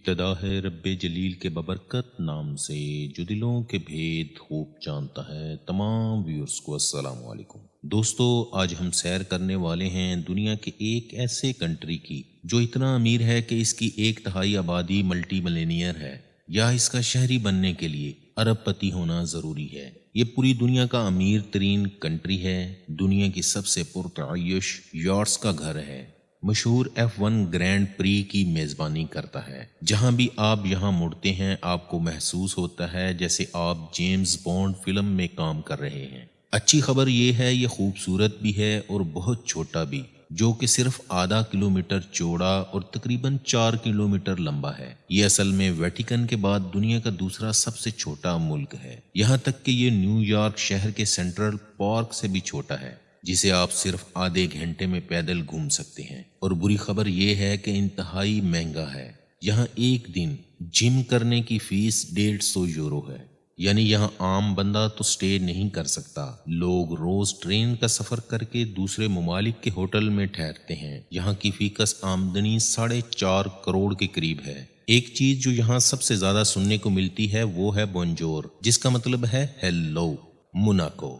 ابتدا ہے رب جلیل کے ببرکت نام سے جو دلوں کے بھید خوب جانتا ہے۔ تمام ویورز کو السلام علیکم۔ دوستو، آج ہم سیر کرنے والے ہیں دنیا کے ایک ایسے کنٹری کی جو اتنا امیر ہے کہ اس کی 1/3 آبادی ملٹی ملینئر ہے، یا اس کا شہری بننے کے لیے ارب پتی ہونا ضروری ہے۔ یہ پوری دنیا کا امیر ترین کنٹری ہے، دنیا کی سب سے پرتعیش یاٹس کا گھر ہے، مشہور F1 گرینڈ پری کی میزبانی کرتا ہے۔ جہاں بھی آپ یہاں مڑتے ہیں آپ کو محسوس ہوتا ہے جیسے آپ جیمز بانڈ فلم میں کام کر رہے ہیں۔ اچھی خبر یہ ہے یہ خوبصورت بھی ہے اور بہت چھوٹا بھی، جو کہ صرف ½ کلومیٹر چوڑا اور تقریباً 4 کلومیٹر لمبا ہے۔ یہ اصل میں ویٹیکن کے بعد دنیا کا دوسرا سب سے چھوٹا ملک ہے، یہاں تک کہ یہ نیو یارک شہر کے سینٹرل پارک سے بھی چھوٹا ہے، جسے آپ صرف آدھے گھنٹے میں پیدل گھوم سکتے ہیں۔ اور بری خبر یہ ہے کہ انتہائی مہنگا ہے۔ یہاں ایک دن جم کرنے کی فیس 150 یورو ہے، یعنی یہاں عام بندہ تو سٹے نہیں کر سکتا۔ لوگ روز ٹرین کا سفر کر کے دوسرے ممالک کے ہوٹل میں ٹھہرتے ہیں۔ یہاں کی فی کس آمدنی 4.5 کروڑ کے قریب ہے۔ ایک چیز جو یہاں سب سے زیادہ سننے کو ملتی ہے وہ ہے بونجور، جس کا مطلب ہے ہیلو۔ موناکو،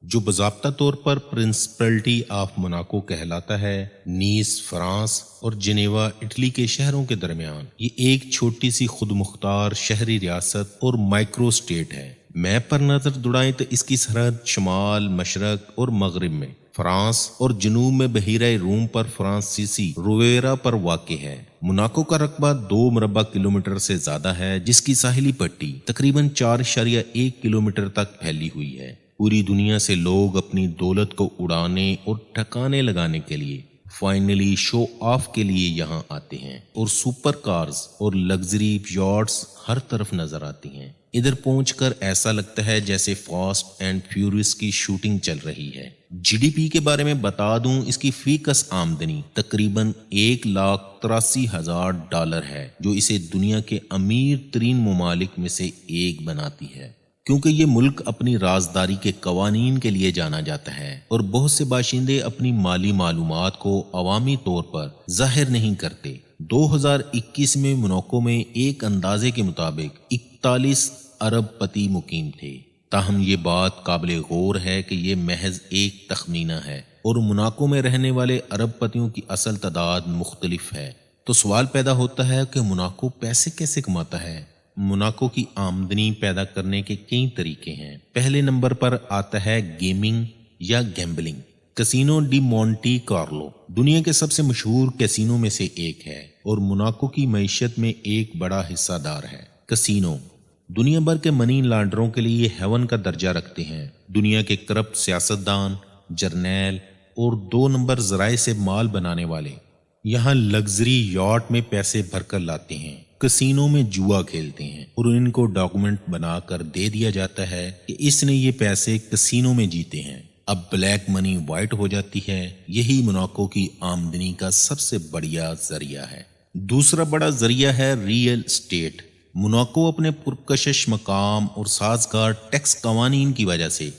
جو باضابطہ طور پر پرنسپلٹی آف موناکو کہلاتا ہے، نیس فرانس اور جنیوا اٹلی کے شہروں کے درمیان یہ ایک چھوٹی سی خود مختار شہری ریاست اور مائکرو سٹیٹ ہے۔ میپ پر نظر دوڑائیں تو اس کی سرحد شمال، مشرق اور مغرب میں فرانس اور جنوب میں بحیرہ روم پر فرانسیسی رویرا پر واقع ہے۔ موناکو کا رقبہ 2 مربع کلومیٹر سے زیادہ ہے، جس کی ساحلی پٹی تقریباً 4.1 کلومیٹر تک پھیلی ہوئی ہے۔ پوری دنیا سے لوگ اپنی دولت کو اڑانے اور ٹھکانے لگانے کے لیے، فائنلی شو آف کے لیے یہاں آتے ہیں، اور سپر کارز اور لگژری یاٹس ہر طرف نظر آتی ہیں۔ ادھر پہنچ کر ایسا لگتا ہے جیسے فاسٹ اینڈ فیوریس کی شوٹنگ چل رہی ہے۔ جی ڈی پی کے بارے میں بتا دوں، اس کی فی کس آمدنی تقریباً $1,83,000 ہے، جو اسے دنیا کے امیر ترین ممالک میں سے ایک بناتی ہے۔ کیونکہ یہ ملک اپنی رازداری کے قوانین کے لیے جانا جاتا ہے، اور بہت سے باشندے اپنی مالی معلومات کو عوامی طور پر ظاہر نہیں کرتے۔ 2021 میں موناکو میں ایک اندازے کے مطابق 41 ارب پتی مقیم تھے۔ تاہم یہ بات قابل غور ہے کہ یہ محض ایک تخمینہ ہے، اور موناکو میں رہنے والے ارب پتیوں کی اصل تعداد مختلف ہے۔ تو سوال پیدا ہوتا ہے کہ موناکو پیسے کیسے کماتا ہے؟ موناکو کی آمدنی پیدا کرنے کے کئی طریقے ہیں۔ پہلے نمبر پر آتا ہے گیمنگ یا gambling. Casino D Monte Carlo دنیا کے سب سے مشہور کیسینو میں سے ایک ہے، اور موناکو کی معیشت میں ایک بڑا حصہ دار ہے۔ کسینو دنیا بھر کے منی لانڈروں کے لیے ہیون کا درجہ رکھتے ہیں۔ دنیا کے کرپٹ سیاستدان، جرنیل اور 2 نمبر ذرائع سے مال بنانے والے یہاں لگژری یاٹ میں پیسے بھر کر لاتے ہیں، کسینو میں جوا کھیلتے ہیں، اور ان کو ڈاکومنٹ بنا کر دے دیا جاتا ہے کہ اس نے یہ پیسے کسینو میں جیتے ہیں۔ اب بلیک منی وائٹ ہو جاتی ہے۔ یہی موناکو کی آمدنی کا سب سے بڑیا ذریعہ ہے۔ دوسرا بڑا ذریعہ ہے ریئل اسٹیٹ۔ موناکو اپنے پرکشش مقام اور سازگار ٹیکس قوانین کی وجہ سے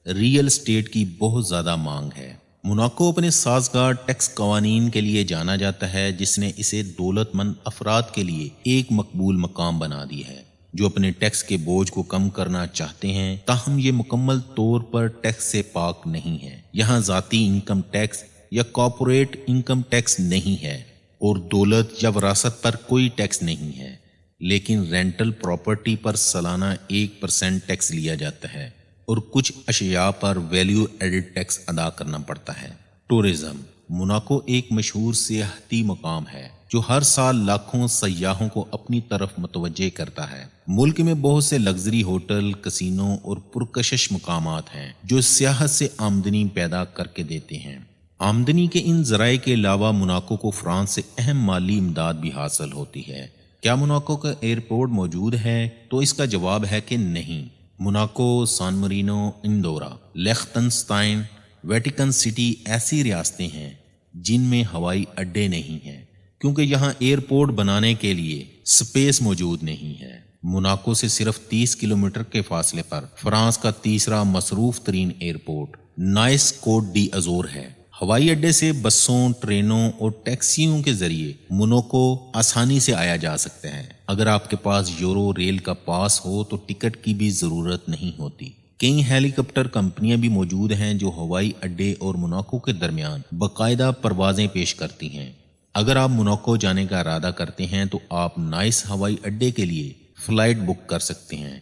ریئل اسٹیٹ کی بہت زیادہ مانگ ہے۔ موناکو اپنے سازگار ٹیکس قوانین کے لیے جانا جاتا ہے، جس نے اسے دولت مند افراد کے لیے ایک مقبول مقام بنا دی ہے، جو اپنے ٹیکس کے بوجھ کو کم کرنا چاہتے ہیں۔ تاہم یہ مکمل طور پر ٹیکس سے پاک نہیں ہے۔ یہاں ذاتی انکم ٹیکس یا کارپوریٹ انکم ٹیکس نہیں ہے، اور دولت یا وراثت پر کوئی ٹیکس نہیں ہے، لیکن رینٹل پراپرٹی پر سالانہ 1% ٹیکس لیا جاتا ہے، اور کچھ اشیاء پر ویلیو ایڈڈ ٹیکس ادا کرنا پڑتا ہے۔ ٹورزم موناکو ایک مشہور سیاحتی مقام ہے جو ہر سال لاکھوں سیاحوں کو اپنی طرف متوجہ کرتا ہے۔ ملک میں بہت سے لگژری ہوٹل، کسینو اور پرکشش مقامات ہیں جو سیاحت سے آمدنی پیدا کر کے دیتے ہیں۔ آمدنی کے ان ذرائع کے علاوہ موناکو کو فرانس سے اہم مالی امداد بھی حاصل ہوتی ہے۔ کیا موناکو کا ایئرپورٹ موجود ہے؟ تو اس کا جواب ہے کہ نہیں۔ موناکو، سان مرینو، اندورا، لیختنسٹائن، ویٹیکن سٹی ایسی ریاستیں ہیں جن میں ہوائی اڈے نہیں ہیں، کیونکہ یہاں ایئرپورٹ بنانے کے لیے سپیس موجود نہیں ہے۔ موناکو سے صرف 30 کلومیٹر کے فاصلے پر فرانس کا تیسرا مصروف ترین ایئرپورٹ نائس کوٹ ڈی ازور ہے۔ ہوائی اڈے سے بسوں، ٹرینوں اور ٹیکسیوں کے ذریعے موناکو آسانی سے آیا جا سکتا ہے۔ اگر آپ کے پاس یورو ریل کا پاس ہو تو ٹکٹ کی بھی ضرورت نہیں ہوتی۔ کئی ہیلی کاپٹر کمپنیاں بھی موجود ہیں جو ہوائی اڈے اور موناکو کے درمیان باقاعدہ پروازیں پیش کرتی ہیں۔ اگر آپ موناکو جانے کا ارادہ کرتے ہیں تو آپ نائس ہوائی اڈے کے لیے فلائٹ بک کر سکتے ہیں۔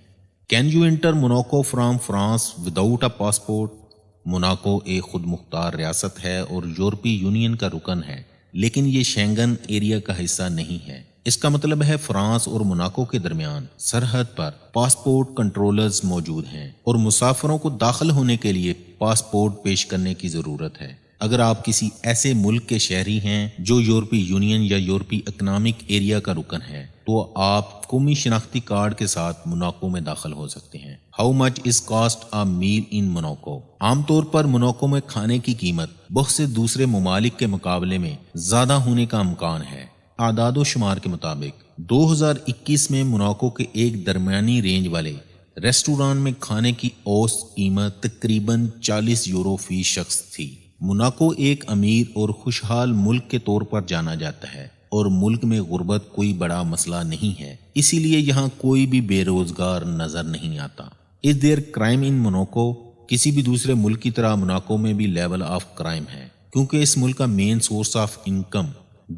Can you enter Monaco from France without a passport? Monaco ایک خود مختار ریاست ہے اور یورپی یونین کا رکن ہے، لیکن یہ شینگن ایریا کا حصہ نہیں ہے۔ اس کا مطلب ہے فرانس اور موناکو کے درمیان سرحد پر پاسپورٹ کنٹرولرز موجود ہیں اور مسافروں کو داخل ہونے کے لیے پاسپورٹ پیش کرنے کی ضرورت ہے۔ اگر آپ کسی ایسے ملک کے شہری ہیں جو یورپی یونین یا یورپی اکنامک ایریا کا رکن ہے تو آپ قومی شناختی کارڈ کے ساتھ موناکو میں داخل ہو سکتے ہیں۔ How much is cost a mile in Monaco? عام طور پر موناکو میں کھانے کی قیمت بہت سے دوسرے ممالک کے مقابلے میں زیادہ ہونے کا امکان ہے۔ اعداد و شمار کے مطابق 2021 میں موناکو کے ایک درمیانی رینج والے ریسٹوران میں کھانے کی اوسط قیمت تقریباً 40 یورو فی شخص تھی۔ موناکو ایک امیر اور خوشحال ملک کے طور پر جانا جاتا ہے اور ملک میں غربت کوئی بڑا مسئلہ نہیں ہے، اسی لیے یہاں کوئی بھی بے روزگار نظر نہیں آتا۔ از دیر کرائم ان موناکو؟ کسی بھی دوسرے ملک کی طرح موناکو میں بھی لیول آف کرائم ہے، کیونکہ اس ملک کا main source of income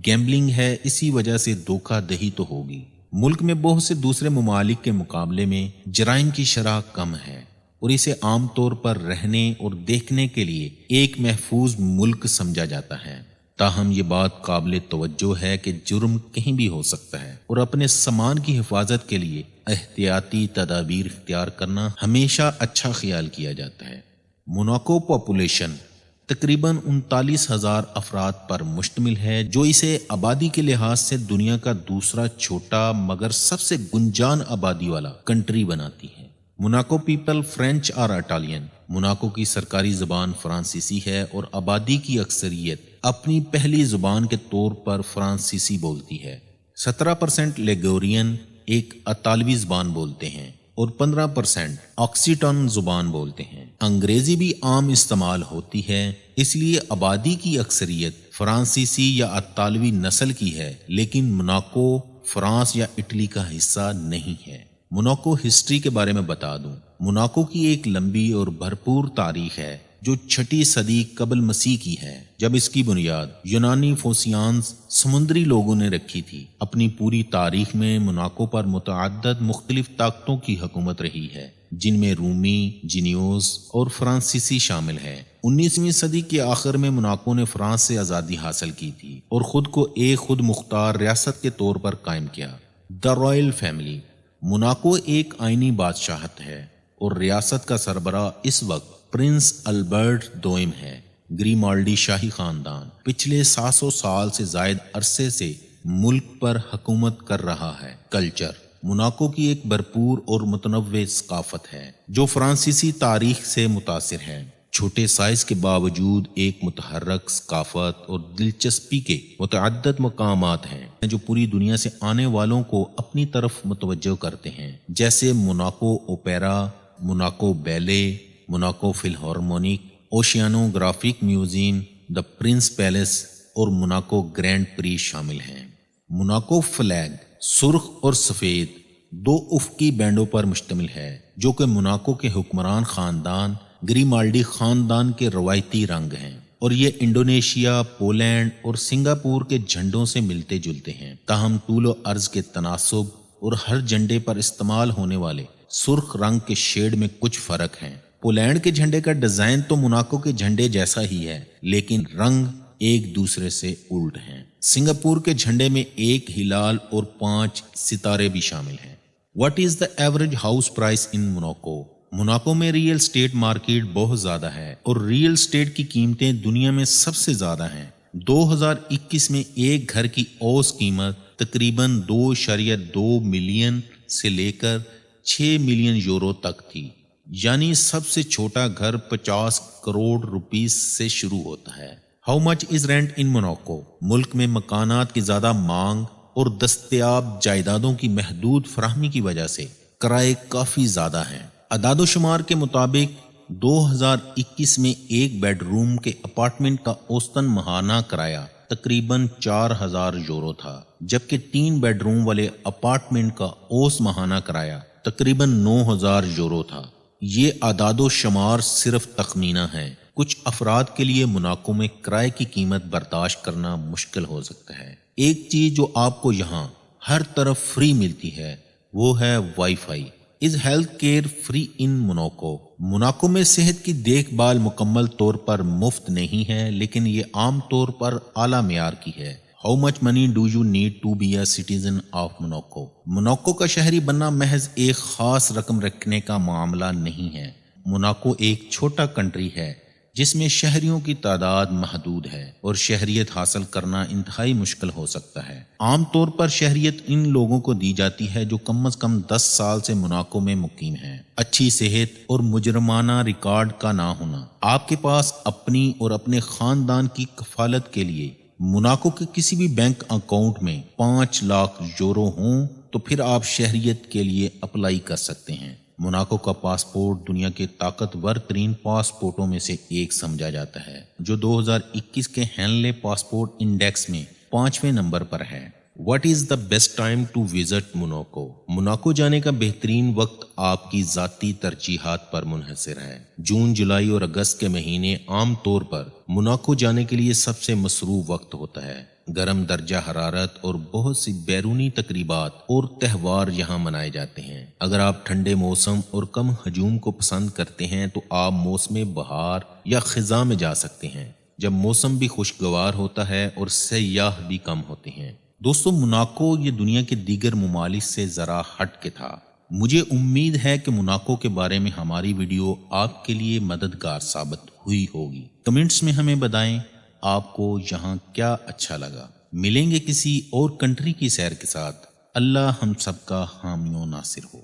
gambling ہے، اسی وجہ سے دھوکہ دہی تو ہوگی۔ ملک میں بہت سے دوسرے ممالک کے مقابلے میں جرائم کی شرح کم ہے اور اسے عام طور پر رہنے اور دیکھنے کے لیے ایک محفوظ ملک سمجھا جاتا ہے۔ تاہم یہ بات قابل توجہ ہے کہ جرم کہیں بھی ہو سکتا ہے اور اپنے سامان کی حفاظت کے لیے احتیاطی تدابیر اختیار کرنا ہمیشہ اچھا خیال کیا جاتا ہے۔ موناکو پاپولیشن تقریباً 39,000 افراد پر مشتمل ہے، جو اسے آبادی کے لحاظ سے دنیا کا دوسرا چھوٹا مگر سب سے گنجان آبادی والا کنٹری بناتی ہے۔ موناکو پیپل فرینچ اور اٹالین۔ موناکو کی سرکاری زبان فرانسیسی ہے اور آبادی کی اکثریت اپنی پہلی زبان کے طور پر فرانسیسی بولتی ہے۔ 17% لیگورین ایک اطالوی زبان بولتے ہیں اور 15% آکسیٹن زبان بولتے ہیں۔ انگریزی بھی عام استعمال ہوتی ہے، اس لیے آبادی کی اکثریت فرانسیسی یا اطالوی نسل کی ہے، لیکن موناکو فرانس یا اٹلی کا حصہ نہیں ہے۔ موناکو ہسٹری کے بارے میں بتا دوں، موناکو کی ایک لمبی اور بھرپور تاریخ ہے جو 6 صدی قبل مسیح کی ہے، جب اس کی بنیاد یونانی فوسیانز سمندری لوگوں نے رکھی تھی۔ اپنی پوری تاریخ میں موناکو پر متعدد مختلف طاقتوں کی حکومت رہی ہے، جن میں رومی، جینیوز اور فرانسیسی شامل ہے۔ 19ویں صدی کے آخر میں موناکو نے فرانس سے آزادی حاصل کی تھی اور خود کو ایک خود مختار ریاست کے طور پر قائم کیا۔ دی رائل فیملی۔ موناکو ایک آئینی بادشاہت ہے اور ریاست کا سربراہ اس وقت پرنس البرٹ دوئم ہے۔ گریمالڈی شاہی خاندان پچھلے 700 سال سے زائد عرصے سے ملک پر حکومت کر رہا ہے۔ کلچر۔ موناکو کی ایک بھرپور اور متنوع ثقافت ہے جو فرانسیسی تاریخ سے متاثر ہے۔ چھوٹے سائز کے باوجود ایک متحرک ثقافت اور دلچسپی کے متعدد مقامات ہیں جو پوری دنیا سے آنے والوں کو اپنی طرف متوجہ کرتے ہیں، جیسے موناکو اوپیرا، موناکو بیلے، موناکو فلہارمونک، اوشیانوگرافک میوزیم، دی پرنس پیلس اور موناکو گرینڈ پری شامل ہیں۔ موناکو فلیگ سرخ اور سفید 2 افقی بینڈوں پر مشتمل ہے، جو کہ موناکو کے حکمران خاندان گریمالڈی خاندان کے روایتی رنگ ہیں، اور یہ انڈونیشیا، پولینڈ اور سنگاپور کے جھنڈوں سے ملتے جلتے ہیں۔ تاہم طول و عرض کے تناسب اور ہر جھنڈے پر استعمال ہونے والے سرخ رنگ کے شیڈ میں کچھ فرق ہیں۔ پولینڈ کے جھنڈے کا ڈیزائن تو موناکو کے جھنڈے جیسا ہی ہے، لیکن رنگ ایک دوسرے سے الٹ ہیں۔ سنگاپور کے جھنڈے میں 1 ہلال اور 5 ستارے بھی شامل ہیں۔ What is the average house price in Monaco? Monaco میں ریئل اسٹیٹ مارکیٹ بہت زیادہ ہے اور ریئل اسٹیٹ کی قیمتیں دنیا میں سب سے زیادہ ہیں۔ 2021 میں ایک گھر کی اوسط قیمت تقریباً 2.2 ملین سے لے کر 6 ملین یورو تک تھی، یعنی سب سے چھوٹا گھر 50 کروڑ روپیز سے شروع ہوتا ہے۔ How much is rent in Monaco? ملک میں مکانات کی زیادہ مانگ اور دستیاب جائیدادوں کی محدود فراہمی کی وجہ سے کرائے کافی زیادہ ہیں۔ اعداد و شمار کے مطابق 2021 میں ایک بیڈ روم کے اپارٹمنٹ کا اوسطاً ماہانہ کرایہ تقریباً 4000 یورو تھا، جبکہ 3 بیڈ روم والے اپارٹمنٹ کا اوس ماہانہ کرایہ تقریباً 9000 یورو تھا۔ یہ اعداد و شمار صرف تخمینہ ہیں۔ کچھ افراد کے لیے موناکو میں کرائے کی قیمت برداشت کرنا مشکل ہو سکتا ہے۔ ایک چیز جو آپ کو یہاں ہر طرف فری ملتی ہے وہ ہے wifi. Is health care free in Monaco? Monaco میں صحت کی دیکھ بھال مکمل طور پر مفت نہیں ہے، لیکن یہ عام طور پر اعلیٰ معیار کی ہے۔ How much money do you need to be a citizen of Monaco? Monaco کا شہری بننا محض ایک خاص رقم رکھنے کا معاملہ نہیں ہے۔ موناکو ایک چھوٹا کنٹری ہے جس میں شہریوں کی تعداد محدود ہے اور شہریت حاصل کرنا انتہائی مشکل ہو سکتا ہے۔ عام طور پر شہریت ان لوگوں کو دی جاتی ہے جو کم از کم 10 سال سے موناکو میں مقیم ہیں۔ اچھی صحت اور مجرمانہ ریکارڈ کا نہ ہونا۔ آپ کے پاس اپنی اور اپنے خاندان کی کفالت کے لیے موناکو کے کسی بھی بینک اکاؤنٹ میں 5 لاکھ یورو ہوں تو پھر آپ شہریت کے لیے اپلائی کر سکتے ہیں۔ موناکو کا پاسپورٹ دنیا کے طاقتور ترین پاسپورٹوں میں سے ایک سمجھا جاتا ہے، جو 2021 کے ہینلے پاسپورٹ انڈیکس میں 5ویں نمبر پر ہے۔ What is the best time to visit Monaco? Monaco جانے کا بہترین وقت آپ کی ذاتی ترجیحات پر منحصر ہے۔ جون، جولائی اور اگست کے مہینے عام طور پر موناکو جانے کے لیے سب سے مصروف وقت ہوتا ہے۔ گرم درجہ حرارت اور بہت سی بیرونی تقریبات اور تہوار یہاں منائے جاتے ہیں۔ اگر آپ ٹھنڈے موسم اور کم ہجوم کو پسند کرتے ہیں تو آپ موسم بہار یا خزاں میں جا سکتے ہیں، جب موسم بھی خوشگوار ہوتا ہے اور سیاح بھی کم ہوتے ہیں۔ دوستو، موناکو یہ دنیا کے دیگر ممالک سے ذرا ہٹ کے تھا۔ مجھے امید ہے کہ موناکو کے بارے میں ہماری ویڈیو آپ کے لیے مددگار ثابت ہوئی ہوگی۔ کمنٹس میں ہمیں بتائیں آپ کو یہاں کیا اچھا لگا۔ ملیں گے کسی اور کنٹری کی سیر کے ساتھ۔ اللہ ہم سب کا حامی و ناصر ہو۔